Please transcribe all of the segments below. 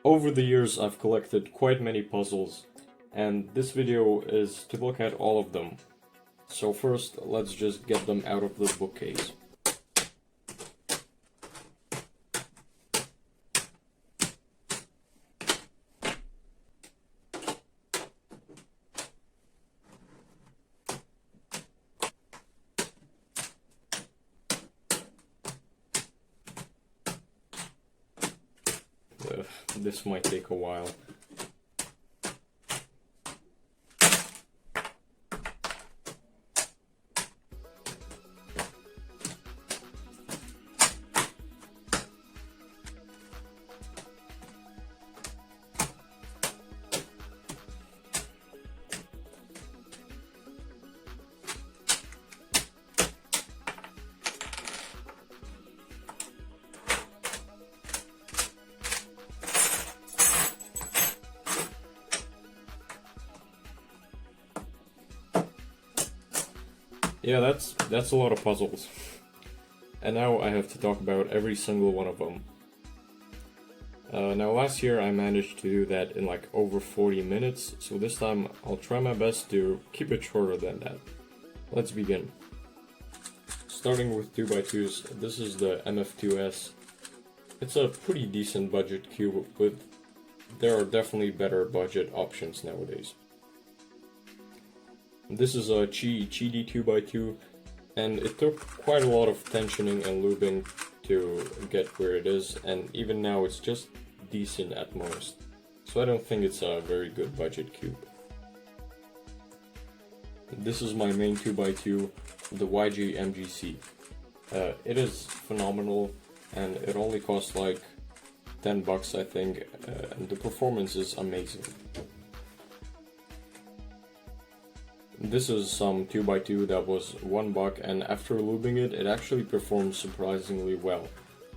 Over the years, I've collected quite many puzzles, and this video is to look at all of them. So first, let's just get them out of the bookcase. This might take a while. Yeah, that's a lot of puzzles. And now I have to talk about every single one of them. Now last year I managed to do that in like over 40 minutes, so this time I'll try my best to keep it shorter than that. Let's begin. Starting with 2x2s, this is the MF2S. It's a pretty decent budget cube, but there are definitely better budget options nowadays. This is a Cheedy 2x2, and it took quite a lot of tensioning and lubing to get where it is, and even now it's just decent at most. So I don't think it's a very good budget cube. This is my main 2x2, the YG MGC. It is phenomenal, and it only costs like 10 bucks I think, and the performance is amazing. This is some 2x2 that was $1, and after lubing it, it actually performs surprisingly well.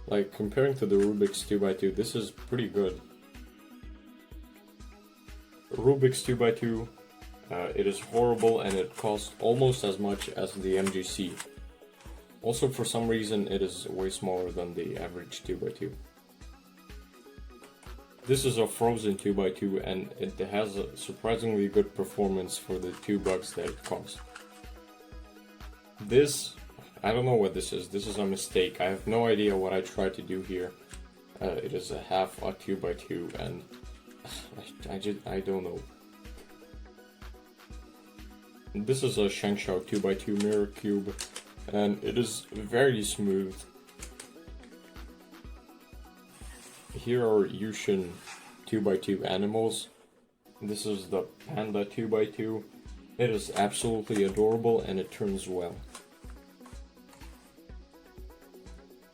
Like, comparing to the Rubik's 2x2, this is pretty good. Rubik's 2x2, it is horrible and it costs almost as much as the MGC. Also, for some reason, it is way smaller than the average 2x2. This is a frozen 2x2, and it has a surprisingly good performance for the $2 that it costs. This, I don't know what this is. This is a mistake. I have no idea what I tried to do here. It is a half a 2x2, and I don't know. This is a Shengshou 2x2 mirror cube, and it is very smooth. Here are Yushin 2x2 animals. This is the Panda 2x2. It is absolutely adorable and it turns well.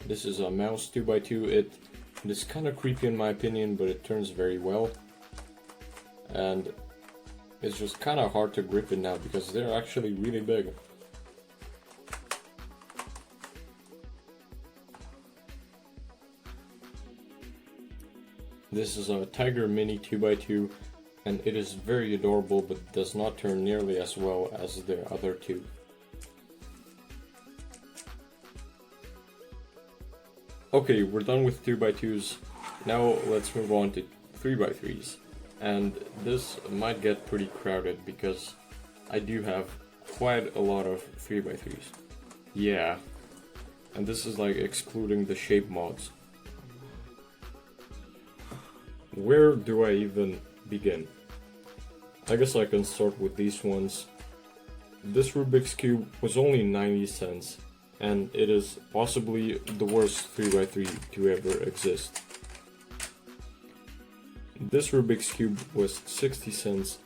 This is a mouse 2x2. It is kind of creepy in my opinion, but it turns very well. And it's just kind of hard to grip it now because they're actually really big. This is a Tiger Mini 2x2, and it is very adorable but does not turn nearly as well as the other two. Okay, we're done with 2x2s. Now let's move on to 3x3s. And this might get pretty crowded because I do have quite a lot of 3x3s. Yeah, and this is like excluding the shape mods. Where do I even begin? I guess I can start with these ones. This Rubik's Cube was only 90 cents, and it is possibly the worst 3x3 to ever exist. This Rubik's Cube was 60 cents,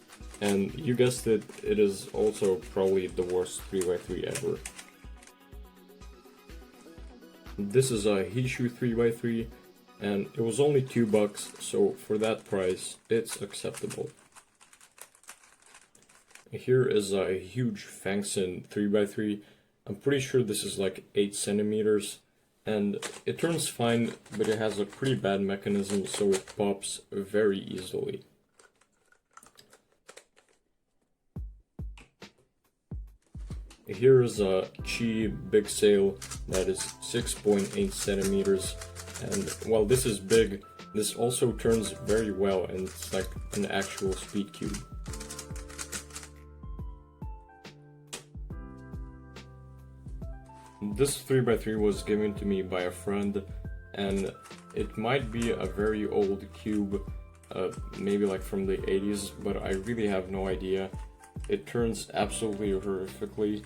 and you guessed it, it is also probably the worst 3x3 ever. This is a Hishu 3x3, and it was only $2, so for that price, it's acceptable. Here is a huge Fangson 3x3. I'm pretty sure this is like 8 centimeters, and it turns fine, but it has a pretty bad mechanism, so it pops very easily. Here is a Chi Big Sail that is 6.8 centimeters, and while this is big, This also turns very well, and it's like an actual speed cube. This 3x3 was given to me by a friend, and it might be a very old cube, maybe like from the 80s, but I really have no idea. It turns absolutely horrifically,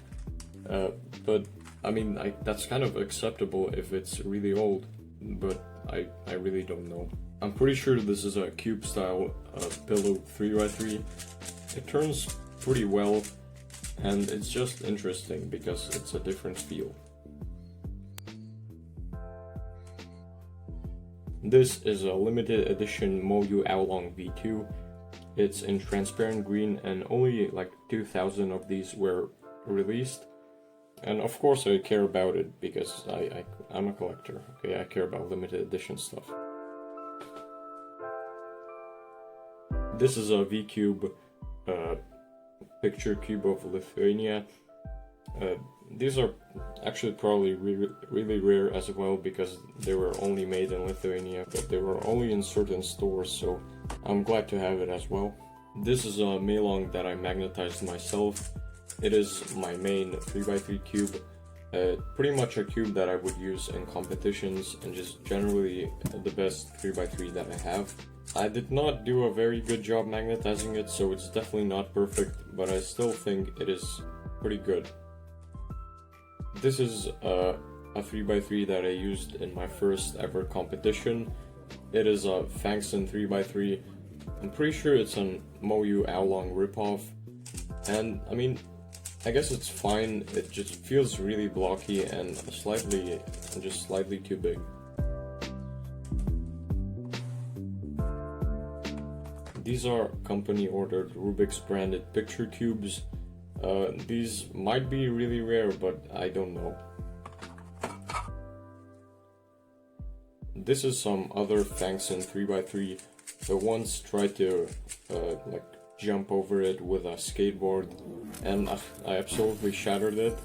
but I mean, that's kind of acceptable if it's really old, but I really don't know. I'm pretty sure this is a cube style pillow 3x3. It turns pretty well, and it's just interesting because it's a different feel. This is a limited edition Moyu Aolong V2. It's in transparent green, and only like 2,000 of these were released. And of course I care about it because I'm a collector. Okay, I care about limited edition stuff. This is a V-Cube picture cube of Lithuania. These are actually probably really rare as well because they were only made in Lithuania, but they were only in certain stores, so I'm glad to have it as well. This is a Meilong that I magnetized myself. It is my main 3x3 cube. Pretty much a cube that I would use in competitions, and just generally the best 3x3 that I have. I did not do a very good job magnetizing it, so it's definitely not perfect, but I still think it is pretty good. This is a 3x3 that I used in my first ever competition. It is a Fangson 3x3. I'm pretty sure it's an Moyu Aolong ripoff, and I mean, I guess it's fine. It just feels really blocky and just slightly too big. These are company ordered Rubik's branded picture cubes. These might be really rare, but I don't know. This is some other Fangson 3x3. I once tried to like jump over it with a skateboard, and I absolutely shattered it.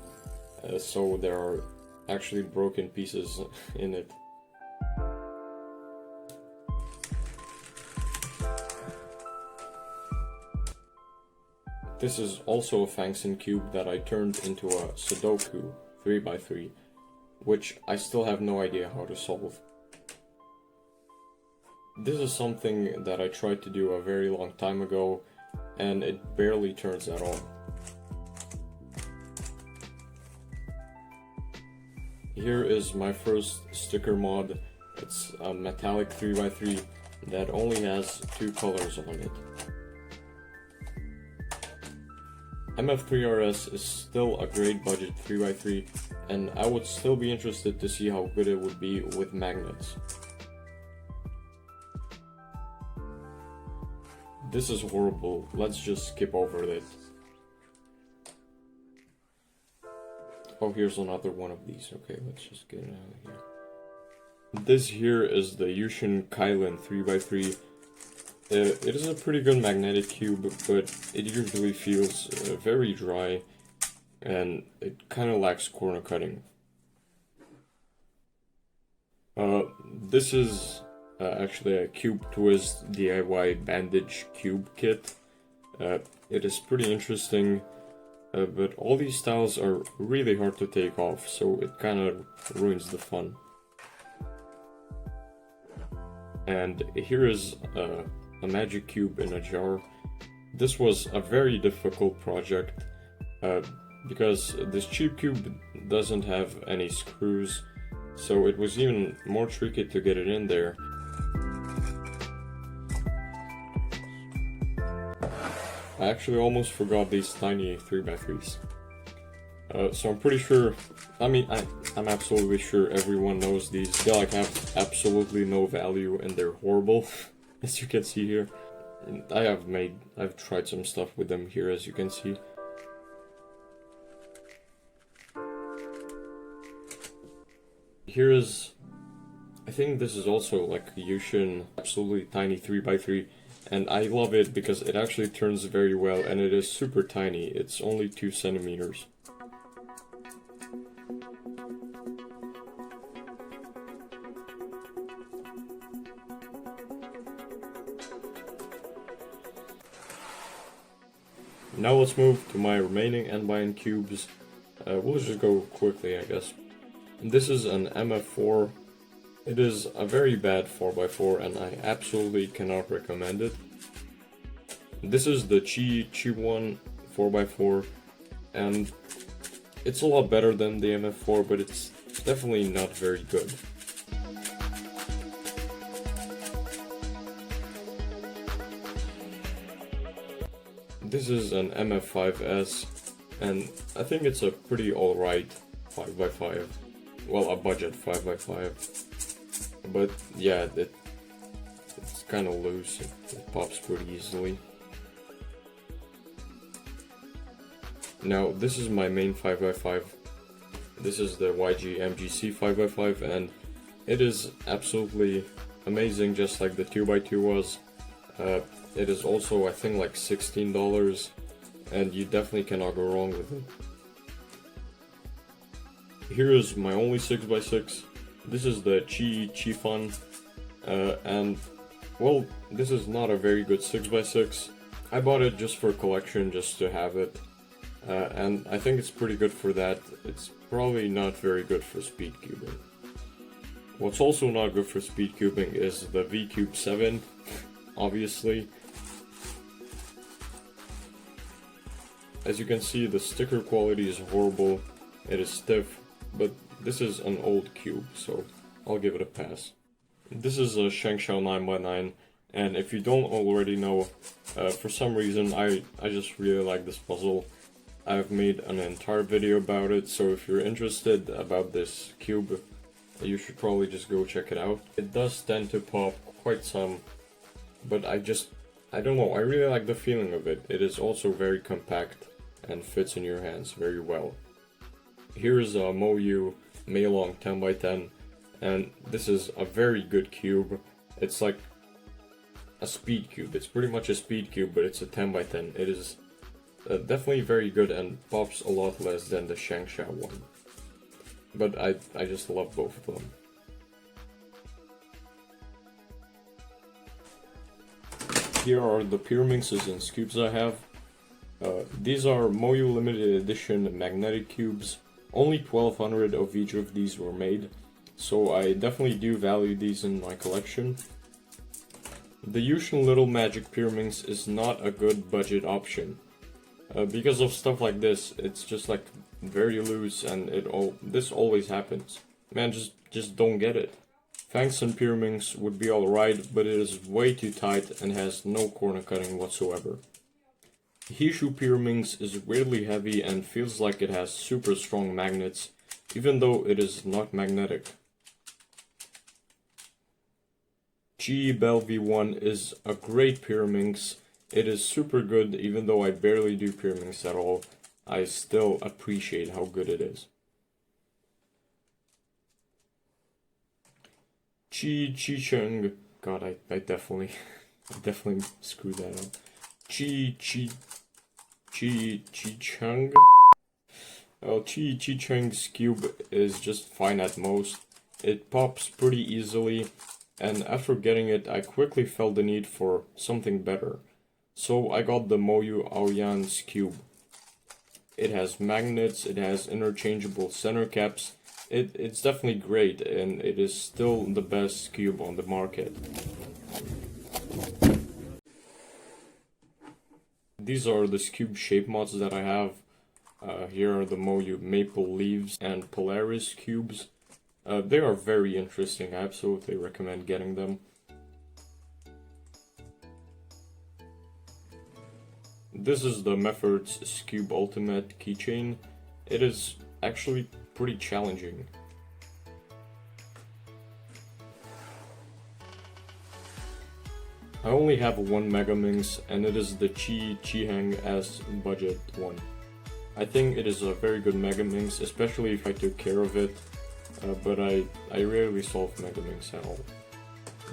So there are actually broken pieces in it. This is also a Fangson cube that I turned into a Sudoku 3x3, which I still have no idea how to solve. This is something that I tried to do a very long time ago, and it barely turns at all. Here is my first sticker mod. It's a metallic 3x3 that only has 2 colors on it. MF3RS is still a great budget 3x3, and I would still be interested to see how good it would be with magnets. This is horrible, let's just skip over it. Oh, here's another one of these. Okay, let's just get it out of here. This here is the Yushin Kylin 3x3. It is a pretty good magnetic cube, but it usually feels very dry, and it kind of lacks corner cutting. This is actually a Cube Twist DIY bandage cube kit. It is pretty interesting, but all these styles are really hard to take off, so it kind of ruins the fun. And here is a magic cube in a jar. This was a very difficult project because this cheap cube doesn't have any screws, so it was even more tricky to get it in there. I actually almost forgot these tiny 3x3s. So I'm pretty sure, I'm absolutely sure everyone knows these. They like have absolutely no value and they're horrible, as you can see here. I've tried some stuff with them here, as you can see. Here is, I think this is also like a Yushin absolutely tiny 3x3, and I love it because it actually turns very well, and it is super tiny. It's only 2 centimeters. Now let's move to my remaining N/N cubes. We'll just go quickly, I guess. This is an MF4. It is a very bad 4x4 and I absolutely cannot recommend it. This is the Chi 1 4x4 and it's a lot better than the MF4, but it's definitely not very good. This is an MF5S and I think it's a pretty alright 5x5. Well, a budget 5x5. But yeah, it's kind of loose, it pops pretty easily. Now, this is my main 5x5. This is the YG MGC 5x5 and it is absolutely amazing, just like the 2x2 was. It is also, I think, like $16 and you definitely cannot go wrong with it. Here is my only 6x6. This is the Chi Fun, and well, this is not a very good 6x6. I bought it just for collection, just to have it, and I think it's pretty good for that. It's probably not very good for speed cubing. What's also not good for speed cubing is the V-Cube 7, obviously. As you can see, the sticker quality is horrible, it is stiff, but this is an old cube, so I'll give it a pass. This is a Shengshao 9x9, and if you don't already know, for some reason I just really like this puzzle. I've made an entire video about it, so if you're interested about this cube, you should probably just go check it out. It does tend to pop quite some, but I don't know, I really like the feeling of it. It is also very compact and fits in your hands very well. Here is a Moyu Meilong 10x10, and this is a very good cube. It's like a speed cube. It's pretty much a speed cube, but it's a 10x10. It is definitely very good and pops a lot less than the Shengshao one. But I just love both of them. Here are the Pyraminxes and cubes I have. These are Moyu limited edition magnetic cubes. Only 1200 of each of these were made, so I definitely do value these in my collection. The Yushin Little Magic Pyraminx is not a good budget option. Because of stuff like this, it's just like very loose and this always happens. Man, just don't get it. Fangson Pyraminx would be alright, but it is way too tight and has no corner cutting whatsoever. Hishu Pyraminx is weirdly heavy and feels like it has super strong magnets, even though it is not magnetic. Chi Bell V1 is a great Pyraminx. It is super good, even though I barely do Pyraminx at all. I still appreciate how good it is. Chi Chung. God, I definitely screwed that up. Chi Chung. Well, Chi Chung's cube is just fine at most. It pops pretty easily, and after getting it, I quickly felt the need for something better. So I got the Moyu Aoyan's cube. It has magnets, it has interchangeable center caps. It's definitely great, and it is still the best cube on the market. These are the cube shape mods that I have. Here are the Moyu Maple Leaves and Polaris cubes. They are very interesting, I absolutely recommend getting them. This is the Meffert's Cube Ultimate keychain. It is actually pretty challenging. I only have one Megaminx, and it is the Chi-Hang S budget one. I think it is a very good Megaminx, especially if I took care of it, but I rarely solve Megaminx at all.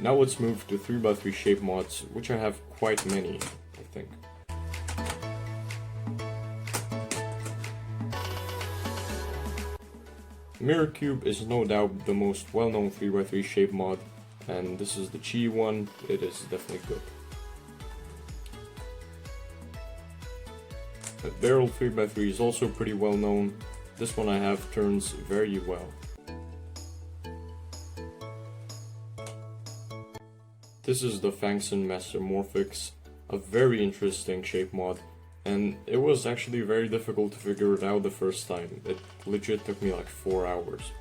Now let's move to 3x3 shape mods, which I have quite many, I think. Mirror Cube is no doubt the most well-known 3x3 shape mod, and this is the Chi one. It is definitely good. A barrel 3x3 is also pretty well known. This one I have turns very well. This is the Fangson Mastermorphix, a very interesting shape mod, and it was actually very difficult to figure it out the first time. It legit took me like 4 hours.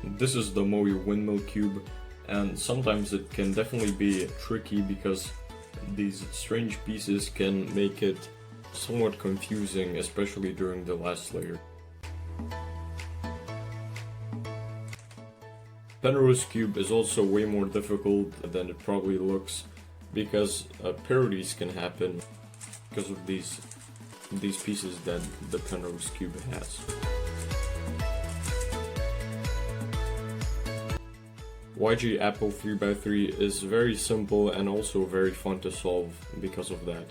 This is the Moyu Windmill Cube, and sometimes it can definitely be tricky because these strange pieces can make it somewhat confusing, especially during the last layer. Penrose Cube is also way more difficult than it probably looks because parodies can happen because of these pieces that the Penrose Cube has. YG Apple 3x3 is very simple and also very fun to solve because of that.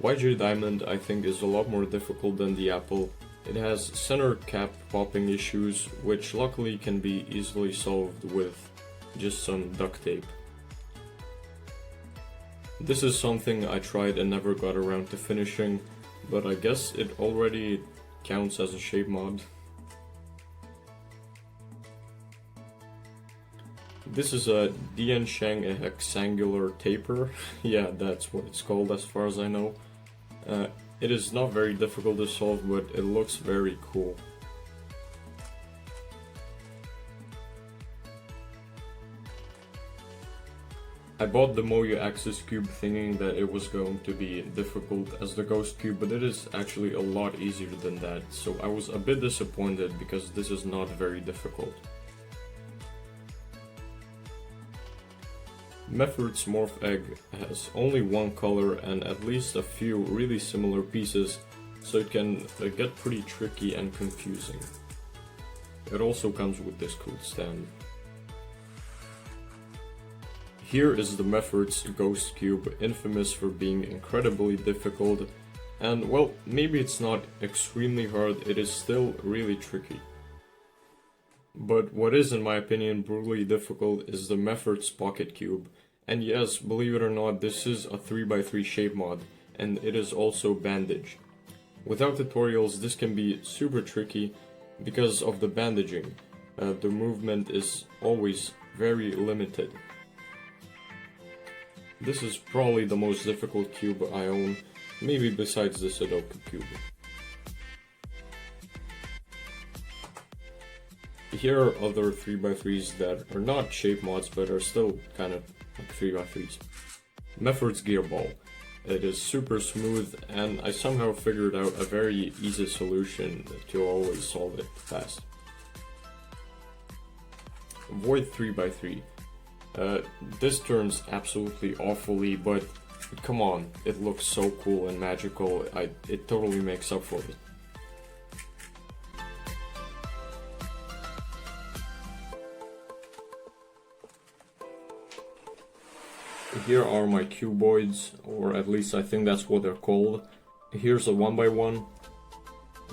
YG Diamond I think is a lot more difficult than the Apple. It has center cap popping issues, which luckily can be easily solved with just some duct tape. This is something I tried and never got around to finishing, but I guess it already counts as a shape mod. This is a Dian Sheng hexangular taper. Yeah, that's what it's called as far as I know. It is not very difficult to solve, but it looks very cool. I bought the Moyu Axis Cube thinking that it was going to be difficult as the Ghost Cube, but it is actually a lot easier than that, so I was a bit disappointed because this is not very difficult. Meffert's Morph Egg has only one color and at least a few really similar pieces, so it can get pretty tricky and confusing. It also comes with this cool stand. Here is the Meffert's Ghost Cube, infamous for being incredibly difficult, and well, maybe it's not extremely hard, it is still really tricky. But what is, in my opinion, brutally difficult is the Meffert's Pocket Cube. And yes, believe it or not, this is a 3x3 shape mod, and it is also bandaged. Without tutorials, this can be super tricky because of the bandaging. The movement is always very limited. This is probably the most difficult cube I own, maybe besides the Sudoku cube. Here are other 3x3s that are not shape mods but are still kind of like 3x3s. Meffert's Gearball. It is super smooth and I somehow figured out a very easy solution to always solve it fast. Void 3x3. This turns absolutely awfully, but come on, it looks so cool and magical, it totally makes up for it. Here are my cuboids, or at least I think that's what they're called. Here's a 1x1.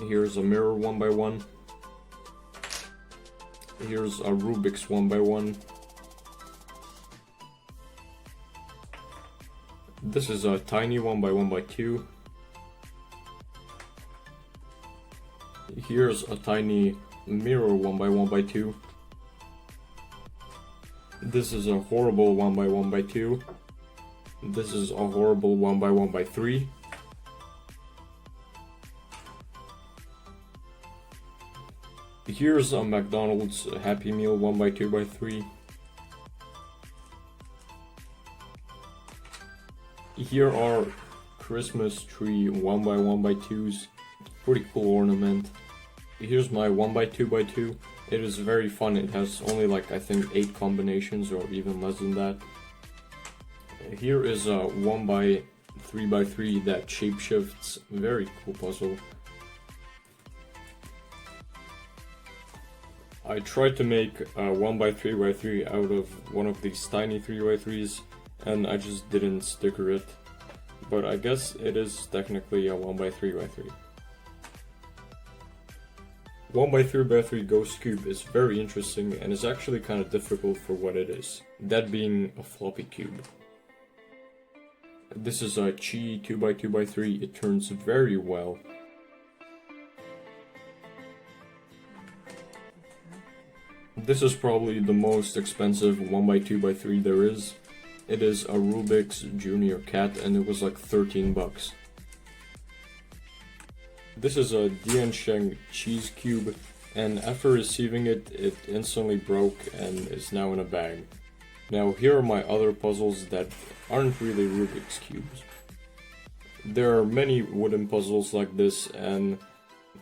Here's a mirror 1x1. Here's a Rubik's 1x1. This is a tiny 1x1x2. Here's a tiny mirror 1x1x2. This is a horrible 1x1x2. This is a horrible 1x1x3. Here's a McDonald's Happy Meal 1x2x3. Here are Christmas tree 1x1x2s. Pretty cool ornament. Here's my 1x2x2. It is very fun. It has only like I think 8 combinations or even less than that. Here is a 1x3x3 that shapeshifts. Very cool puzzle. I tried to make a 1x3x3 out of one of these tiny 3x3s and I just didn't sticker it. But I guess it is technically a 1x3x3. 1x3x3 Ghost Cube is very interesting and is actually kind of difficult for what it is, that being a floppy cube. This is a Chi 2x2x3, it turns very well. This is probably the most expensive 1x2x3 there is. It is a Rubik's Junior Cat and it was like 13 bucks. This is a Diansheng cheese cube, and after receiving it, it instantly broke and is now in a bag. Now here are my other puzzles that aren't really Rubik's cubes. There are many wooden puzzles like this, and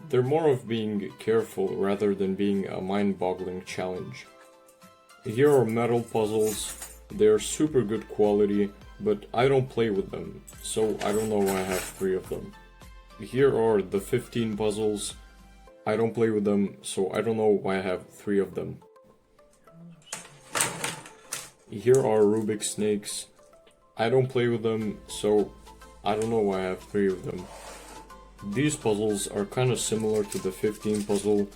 they're more of being careful rather than being a mind-boggling challenge. Here are metal puzzles. They're super good quality, but I don't play with them, so I don't know why I have 3 of them. Here are the 15 puzzles. I don't play with them, so I don't know why I have 3 of them. Here are Rubik snakes. I don't play with them, so I don't know why I have 3 of them. These puzzles are kind of similar to the 15 puzzle,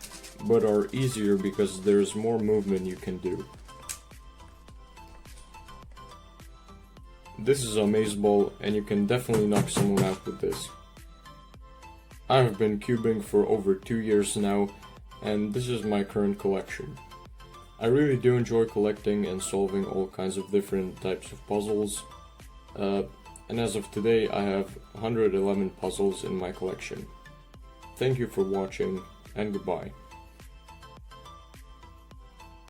but are easier because there's more movement you can do. This is a maze ball, and you can definitely knock someone out with this. I have been cubing for over 2 years now, and this is my current collection. I really do enjoy collecting and solving all kinds of different types of puzzles, and as of today I have 111 puzzles in my collection. Thank you for watching, and goodbye.